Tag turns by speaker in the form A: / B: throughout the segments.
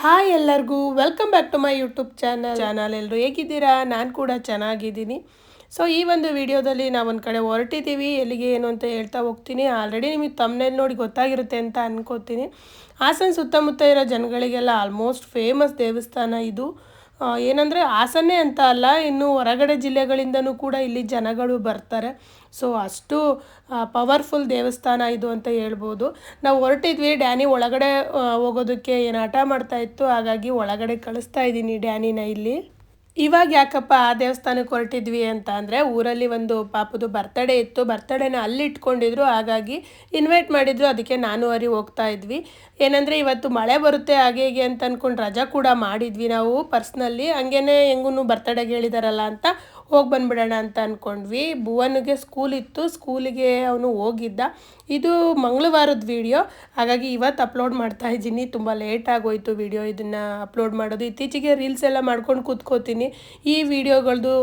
A: Hi ಎಲ್ಲರಿಗೂ welcome back to my YouTube channel ಎಲ್ಲರೂ ಹೇಗಿದ್ದೀರಾ? ನಾನು ಕೂಡ ಚೆನ್ನಾಗಿದ್ದೀನಿ. ಸೊ ಈ ಒಂದು ವಿಡಿಯೋದಲ್ಲಿ ನಾವು ಒಂದು ಕಡೆ ಹೊರಟಿದ್ದೀವಿ. ಎಲ್ಲಿಗೆ ಏನು ಅಂತ ಹೇಳ್ತಾ ಹೋಗ್ತೀನಿ. ಆಲ್ರೆಡಿ ನಿಮಗೆ ತಮ್ನೇಲ್ ನೋಡಿ ಗೊತ್ತಾಗಿರುತ್ತೆ ಅಂತ ಅನ್ಕೋತೀನಿ. ಹಾಸನ ಸುತ್ತಮುತ್ತ ಇರೋ ಜನಗಳಿಗೆಲ್ಲ ಆಲ್ಮೋಸ್ಟ್ ಫೇಮಸ್ ದೇವಸ್ಥಾನ ಇದು. ಏನಂದರೆ ಹಾಸನ್ನೇ ಅಂತ ಅಲ್ಲ, ಇನ್ನು ಹೊರಗಡೆ ಜಿಲ್ಲೆಗಳಿಂದನೂ ಕೂಡ ಇಲ್ಲಿ ಜನಗಳು ಬರ್ತಾರೆ. ಸೊ ಅಷ್ಟು ಪವರ್ಫುಲ್ ದೇವಸ್ಥಾನ ಇದು ಅಂತ ಹೇಳ್ಬೋದು. ನಾವು ಹೊರಟಿದ್ವಿ, ಡ್ಯಾನಿ ಒಳಗಡೆ ಹೋಗೋದಕ್ಕೆ ಏನು ಹಠ ಮಾಡ್ತಾಯಿತ್ತು, ಹಾಗಾಗಿ ಒಳಗಡೆ ಕಳಿಸ್ತಾ ಇದ್ದೀನಿ ಡ್ಯಾನಿನ ಇಲ್ಲಿ. ಇವಾಗ ಯಾಕಪ್ಪ ಆ ದೇವಸ್ಥಾನಕ್ಕೆ ಹೊರಟಿದ್ವಿ ಅಂತ ಅಂದರೆ, ಊರಲ್ಲಿ ಒಂದು ಪಾಪದು ಬರ್ತಡೇ ಇತ್ತು. ಬರ್ತಡೇನ ಅಲ್ಲಿ ಇಟ್ಕೊಂಡಿದ್ರು, ಹಾಗಾಗಿ ಇನ್ವೈಟ್ ಮಾಡಿದ್ರು. ಅದಕ್ಕೆ ನಾನು ಹೋಗ್ತಾ ಇದ್ವಿ. ಏನಂದರೆ ಇವತ್ತು ಮಳೆ ಬರುತ್ತೆ ಹಾಗೆ ಹೀಗೆ ಅಂತ ಅಂದ್ಕೊಂಡು ರಜಾ ಕೂಡ ಮಾಡಿದ್ವಿ ನಾವು ಪರ್ಸ್ನಲ್ಲಿ. ಹಂಗೇ ಹೆಂಗೂ ಬರ್ತಡೇಗೆ ಹೇಳಿದಾರಲ್ಲ ಅಂತ ಹೋಗಿ ಬಂದುಬಿಡೋಣ ಅಂತ ಅಂದ್ಕೊಂಡ್ವಿ. ಭುವನ್ಗೆ ಸ್ಕೂಲ್ ಇತ್ತು, ಸ್ಕೂಲಿಗೆ ಅವನು ಹೋಗಿದ್ದ. ಇದು ಮಂಗಳವಾರದ ವಿಡಿಯೋ, ಹಾಗಾಗಿ ಇವತ್ತು ಅಪ್ಲೋಡ್ ಮಾಡ್ತಾ ಇದ್ದೀನಿ. ತುಂಬ ಲೇಟ್ ಆಗೋಯ್ತು ವಿಡಿಯೋ ಇದನ್ನು ಅಪ್ಲೋಡ್ ಮಾಡೋದು. ಇತ್ತೀಚೆಗೆ ರೀಲ್ಸ್ ಎಲ್ಲ ಮಾಡ್ಕೊಂಡು ಕೂತ್ಕೋತೀನಿ. ಈ ವಿಡಿಯೋಗಳದ್ದು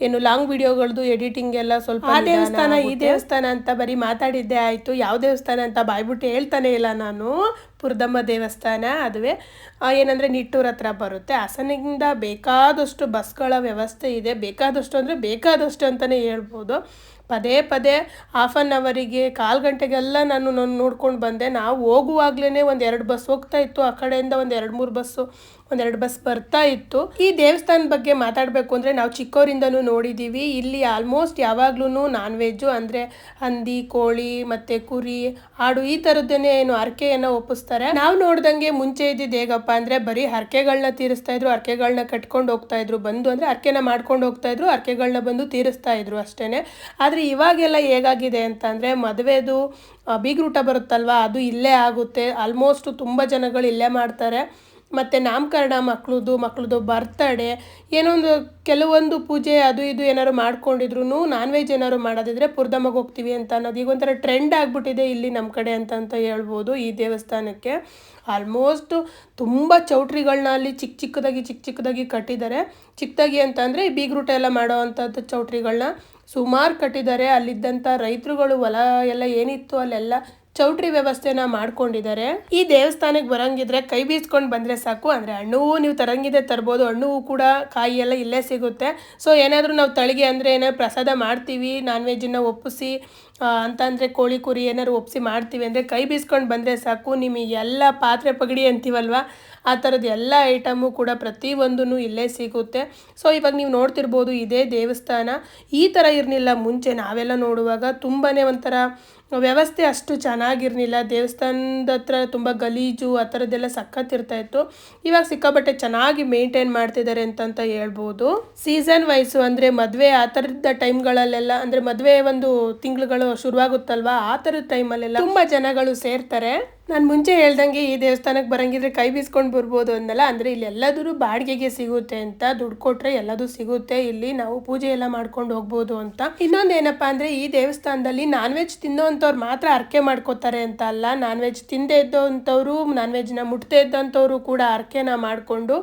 A: ಏನು ಲಾಂಗ್ ವಿಡಿಯೋಗಳದ್ದು ಎಡಿಟಿಂಗ್ ಎಲ್ಲ ಸ್ವಲ್ಪ ಆ ದೇವಸ್ಥಾನ ಈ ದೇವಸ್ಥಾನ ಅಂತ ಬರೀ ಮಾತಾಡಿದ್ದೇ ಆಯಿತು. ಯಾವ ದೇವಸ್ಥಾನ ಅಂತ ಬಾಯ್ಬಿಟ್ಟು ಹೇಳ್ತಾನೆ ಇಲ್ಲ ನಾನು. ಪುರದಮ್ಮ ದೇವಸ್ಥಾನ, ಅದುವೇ ಏನಂದರೆ ನಿಟ್ಟೂರ ಹತ್ರ ಬರುತ್ತೆ. ಹಾಸನಿಂದ ಬೇಕಾದಷ್ಟು ಬಸ್ಗಳ ವ್ಯವಸ್ಥೆ ಇದೆ. ಬೇಕಾದಷ್ಟು ಅಂದರೆ ಬೇಕಾದಷ್ಟು ಅಂತಲೇ ಹೇಳ್ಬೋದು. ಪದೇ ಪದೇ ಹಾಫ್ ಆನ್ ಅವರಿಗೆ 1/4 ಗಂಟೆಗೆಲ್ಲ ನಾನು ನೋಡ್ಕೊಂಡು ಬಂದೆ. ನಾವು ಹೋಗುವಾಗಲೇ ಒಂದು 2 ಬಸ್ ಹೋಗ್ತಾ ಇತ್ತು, ಆ ಕಡೆಯಿಂದ ಒಂದು 2-3 ಬಸ್ ಬರ್ತಾ ಇತ್ತು. ಈ ದೇವಸ್ಥಾನದ ಬಗ್ಗೆ ಮಾತಾಡಬೇಕು ಅಂದರೆ, ನಾವು ಚಿಕ್ಕವರಿಂದನೂ ನೋಡಿದ್ದೀವಿ. ಇಲ್ಲಿ ಆಲ್ಮೋಸ್ಟ್ ಯಾವಾಗ್ಲೂ ನಾನ್ ವೆಜ್ಜು, ಅಂದರೆ ಹಂದಿ, ಕೋಳಿ ಮತ್ತು ಕುರಿ, ಆಡು ಈ ಥರದ್ದನ್ನೇ ಏನು ಹರಕೆಯನ್ನು ಒಪ್ಪಿಸ್ತಾರೆ. ನಾವು ನೋಡ್ದಂಗೆ ಮುಂಚೆ ಇದ್ದಿದ್ದು ಹೇಗಪ್ಪ ಅಂದರೆ, ಬರೀ ಹರಕೆಗಳನ್ನ ತೀರಿಸ್ತಾ ಇದ್ರು, ಹರಕೆಗಳನ್ನ ಕಟ್ಕೊಂಡು ಹೋಗ್ತಾ ಇದ್ರು. ಬಂದು ಅಂದರೆ ಹರಕೆನ ಮಾಡ್ಕೊಂಡು ಹೋಗ್ತಾ ಇದ್ರು, ಹರಕೆಗಳನ್ನ ಬಂದು ತೀರಿಸ್ತಾ ಇದ್ರು ಅಷ್ಟೇ. ಆದರೆ ಇವಾಗೆಲ್ಲ ಹೇಗಾಗಿದೆ ಅಂತ ಅಂದರೆ, ಮದುವೆದು ಬೀಗ್ರೂಟ ಬರುತ್ತಲ್ವ, ಅದು ಇಲ್ಲೇ ಆಗುತ್ತೆ. ಆಲ್ಮೋಸ್ಟ್ ತುಂಬ ಜನಗಳು ಇಲ್ಲೇ ಮಾಡ್ತಾರೆ. ಮತ್ತು ನಾಮಕರಣ ಮಕ್ಕಳದು ಬರ್ತಡೇ, ಏನೋ ಒಂದು ಕೆಲವೊಂದು ಪೂಜೆ ಅದು ಇದು ಏನಾದ್ರು ಮಾಡ್ಕೊಂಡಿದ್ರು, ನಾನ್ ವೆಜ್ ಏನಾದ್ರು ಮಾಡೋದಿದ್ರೆ ಪುರದಮ್ಮಗೆ ಹೋಗ್ತೀವಿ ಅಂತ ಅನ್ನೋದು ಈಗ ಒಂಥರ ಟ್ರೆಂಡ್ ಆಗಿಬಿಟ್ಟಿದೆ ಇಲ್ಲಿ ನಮ್ಮ ಕಡೆ ಅಂತ ಹೇಳ್ಬೋದು. ಈ ದೇವಸ್ಥಾನಕ್ಕೆ ಆಲ್ಮೋಸ್ಟ್ ತುಂಬ ಚೌಟ್ರಿಗಳನ್ನ ಅಲ್ಲಿ ಚಿಕ್ಕ ಚಿಕ್ಕದಾಗಿ ಕಟ್ಟಿದ್ದಾರೆ. ಚಿಕ್ಕದಾಗಿ ಅಂತ ಅಂದರೆ ಈ ಬೀಗ್ರೂಟ ಎಲ್ಲ ಮಾಡೋ ಅಂಥದ್ದು ಚೌಟ್ರಿಗಳನ್ನ ಸುಮಾರು ಕಟ್ಟಿದ್ದಾರೆ. ಅಲ್ಲಿದ್ದಂಥ ರೈತರುಗಳು ಹೊಲ ಎಲ್ಲ ಏನಿತ್ತು ಅಲ್ಲೆಲ್ಲ ಚೌಟ್ರಿ ವ್ಯವಸ್ಥೆನ ಮಾಡ್ಕೊಂಡಿದ್ದಾರೆ. ಈ ದೇವಸ್ಥಾನಕ್ಕೆ ಬರಂಗಿದ್ರೆ ಕೈ ಬೀಸ್ಕೊಂಡು ಬಂದರೆ ಸಾಕು. ಅಂದರೆ ಹಣ್ಣು ನೀವು ತರಂಗಿದೆ ತರ್ಬೋದು, ಹಣ್ಣು ಕೂಡ ಕಾಯಿ ಎಲ್ಲ ಇಲ್ಲೇ ಸಿಗುತ್ತೆ. ಸೊ ಏನಾದರೂ ನಾವು ತಳಿಗೆ ಅಂದರೆ ಏನಾದ್ರು ಪ್ರಸಾದ ಮಾಡ್ತೀವಿ, ನಾನ್ ವೆಜ್ಜನ್ನು ಒಪ್ಪಿಸಿ ಅಂತಂದರೆ ಕೋಳಿ ಕುರಿ ಏನಾದ್ರು ಒಪ್ಪಿಸಿ ಮಾಡ್ತೀವಿ ಅಂದರೆ ಕೈ ಬೀಸ್ಕೊಂಡು ಬಂದರೆ ಸಾಕು. ನಿಮಗೆ ಎಲ್ಲ ಪಾತ್ರೆ ಪಗಡಿ ಅಂತೀವಲ್ವ, ಆ ಥರದ್ದು ಎಲ್ಲ ಐಟಮು ಕೂಡ ಪ್ರತಿಯೊಂದೂ ಇಲ್ಲೇ ಸಿಗುತ್ತೆ. ಸೊ ಇವಾಗ ನೀವು ನೋಡ್ತಿರ್ಬೋದು, ಇದೇ ದೇವಸ್ಥಾನ ಈ ಥರ ಇರಲಿಲ್ಲ ಮುಂಚೆ. ನಾವೆಲ್ಲ ನೋಡುವಾಗ ತುಂಬಾ ಒಂಥರ ವ್ಯವಸ್ಥೆ ಅಷ್ಟು ಚೆನ್ನಾಗಿರಲಿಲ್ಲ. ದೇವಸ್ಥಾನದ ಹತ್ರ ತುಂಬ ಗಲೀಜು ಆ ಥರದ್ದೆಲ್ಲ ಸಖತ್ತಿರ್ತಾಯಿತ್ತು. ಇವಾಗ ಸಿಕ್ಕಾಪಟ್ಟೆ ಚೆನ್ನಾಗಿ ಮೇಂಟೈನ್ ಮಾಡ್ತಿದ್ದಾರೆ ಅಂತ ಹೇಳ್ಬೋದು. ಸೀಸನ್ ವೈಸು ಅಂದರೆ ಮದುವೆ ಆ ಥರದ ಟೈಮ್ಗಳಲ್ಲೆಲ್ಲ, ಅಂದರೆ ಮದುವೆ ಒಂದು ತಿಂಗಳುಗಳು ಶುರುವಾಗುತ್ತಲ್ವ, ಆ ಥರದ ಟೈಮಲ್ಲೆಲ್ಲ ತುಂಬ ಜನಗಳು ಸೇರ್ತಾರೆ. ನಾನು ಮುಂಚೆ ಹೇಳ್ದಂಗೆ ಈ ದೇವಸ್ಥಾನಕ್ಕೆ ಬರಂಗಿದ್ರೆ ಕೈ ಬೀಸ್ಕೊಂಡು ಬರ್ಬೋದು ಅಂದಲ್ಲ, ಅಂದರೆ ಇಲ್ಲಿ ಎಲ್ಲದೂ ಬಾಡಿಗೆಗೆ ಸಿಗುತ್ತೆ ಅಂತ. ದುಡ್ಡು ಕೊಟ್ಟರೆ ಎಲ್ಲದೂ ಸಿಗುತ್ತೆ. ಇಲ್ಲಿ ನಾವು ಪೂಜೆ ಎಲ್ಲ ಮಾಡ್ಕೊಂಡು ಹೋಗ್ಬೋದು ಅಂತ. ಇನ್ನೊಂದು ಏನಪ್ಪ ಅಂದರೆ, ಈ ದೇವಸ್ಥಾನದಲ್ಲಿ ನಾನ್ ವೆಜ್ ತಿನ್ನೋವಂಥವ್ರು ಮಾತ್ರ ಹರಕೆ ಮಾಡ್ಕೋತಾರೆ ಅಂತ ಅಲ್ಲ, ನಾನ್ ವೆಜ್ ತಿಂದೇ ಇದ್ದವಂಥವ್ರು, ನಾನ್ ವೆಜ್ನ ಮುಟ್ದೇ ಇದ್ದಂಥವ್ರು ಕೂಡ ಹರಕೆನ ಮಾಡಿಕೊಂಡು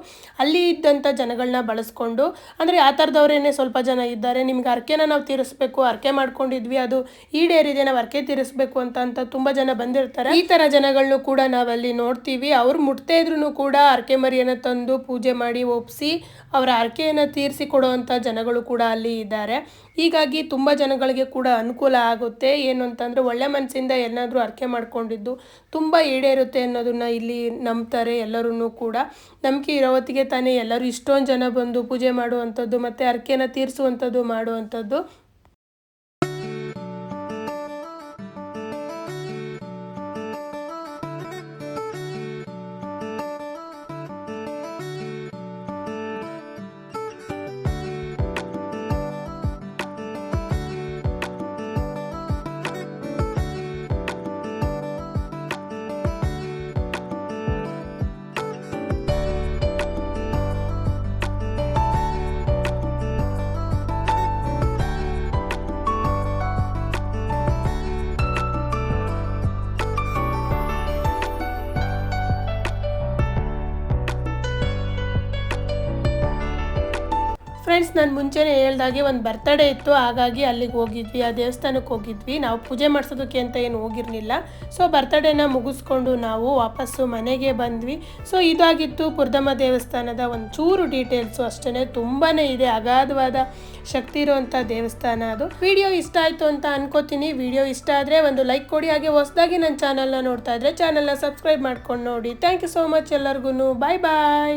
A: ಅಲ್ಲಿ ಇದ್ದಂಥ ಜನಗಳನ್ನ ಬಳಸ್ಕೊಂಡು, ಅಂದರೆ ಆ ಥರದವ್ರೇನೆ ಸ್ವಲ್ಪ ಜನ ಇದ್ದಾರೆ. ನಿಮ್ಗೆ ಹರಕೆನ ನಾವು ತೀರಿಸ್ಬೇಕು, ಹರಕೆ ಮಾಡ್ಕೊಂಡಿದ್ವಿ, ಅದು ಈಡೇರಿದೆ, ನಾವು ಹರಕೆ ತೀರಿಸ್ಬೇಕು ಅಂತ ತುಂಬ ಜನ ಬಂದಿರ್ತಾರೆ. ಈ ಥರ ಜನಗಳನ್ನೂ ಕೂಡ ನಾವಲ್ಲಿ ನೋಡ್ತೀವಿ. ಅವ್ರು ಮುಟ್ದೇ ಇದ್ರೂ ಕೂಡ ಹರಕೆ ಮರಿಯನ್ನು ತಂದು ಪೂಜೆ ಮಾಡಿ ಒಪ್ಪಿಸಿ ಅವರ ಹರಕೆಯನ್ನು ತೀರಿಸಿ ಕೊಡುವಂಥ ಜನಗಳು ಕೂಡ ಅಲ್ಲಿ ಇದ್ದಾರೆ. ಹೀಗಾಗಿ ತುಂಬ ಜನಗಳಿಗೆ ಕೂಡ ಅನುಕೂಲ ಆಗುತ್ತೆ. ಏನು ಅಂತಂದರೆ, ಒಳ್ಳೆ ಮನಸ್ಸಿಂದ ಏನಾದರೂ ಹರಕೆ ಮಾಡ್ಕೊಂಡಿದ್ದು ತುಂಬ ಈಡೇರುತ್ತೆ ಅನ್ನೋದನ್ನು ಇಲ್ಲಿ ನಂಬ್ತಾರೆ ಎಲ್ಲರೂ ಕೂಡ. ನಂಬಿಕೆ ಇರೋ ಹೊತ್ತಿಗೆ ತಾನೇ ಎಲ್ಲರೂ ಇಷ್ಟೊಂದು ಜನ ಬಂದು ಪೂಜೆ ಮಾಡುವಂಥದ್ದು ಮತ್ತು ಹರಕೆನ ತೀರಿಸುವಂಥದ್ದು ಮಾಡುವಂಥದ್ದು. ಫ್ರೆಂಡ್ಸ್, ನಾನು ಮುಂಚೆನೇ ಹೇಳ್ದಾಗೆ ಒಂದು ಬರ್ತಡೇ ಇತ್ತು, ಹಾಗಾಗಿ ಅಲ್ಲಿಗೆ ಹೋಗಿದ್ವಿ, ಆ ದೇವಸ್ಥಾನಕ್ಕೆ ಹೋಗಿದ್ವಿ. ನಾವು ಪೂಜೆ ಮಾಡಿಸೋದಕ್ಕೆ ಅಂತ ಏನು ಹೋಗಿರಲಿಲ್ಲ. ಸೊ ಬರ್ತಡೇನ ಮುಗಿಸ್ಕೊಂಡು ನಾವು ವಾಪಸ್ಸು ಮನೆಗೆ ಬಂದ್ವಿ. ಸೊ ಇದಾಗಿತ್ತು ಪುರದಮ್ಮ ದೇವಸ್ಥಾನದ ಒಂದು ಚೂರು ಡೀಟೇಲ್ಸು ಅಷ್ಟೇ. ತುಂಬಾ ಇದೆ, ಅಗಾಧವಾದ ಶಕ್ತಿ ಇರುವಂಥ ದೇವಸ್ಥಾನ ಅದು. ವಿಡಿಯೋ ಇಷ್ಟ ಆಯಿತು ಅಂತ ಅನ್ಕೋತೀನಿ. ವಿಡಿಯೋ ಇಷ್ಟ ಆದರೆ ಒಂದು ಲೈಕ್ ಕೊಡಿ. ಹಾಗೆ ಹೊಸದಾಗಿ ನನ್ನ ಚಾನಲ್ನ ನೋಡ್ತಾ ಇದ್ದರೆ ಚಾನಲ್ನ ಸಬ್ಸ್ಕ್ರೈಬ್ ಮಾಡ್ಕೊಂಡು ನೋಡಿ. ಥ್ಯಾಂಕ್ ಯು ಸೋ ಮಚ್ ಎಲ್ಲರಿಗೂ. ಬಾಯ್ ಬಾಯ್.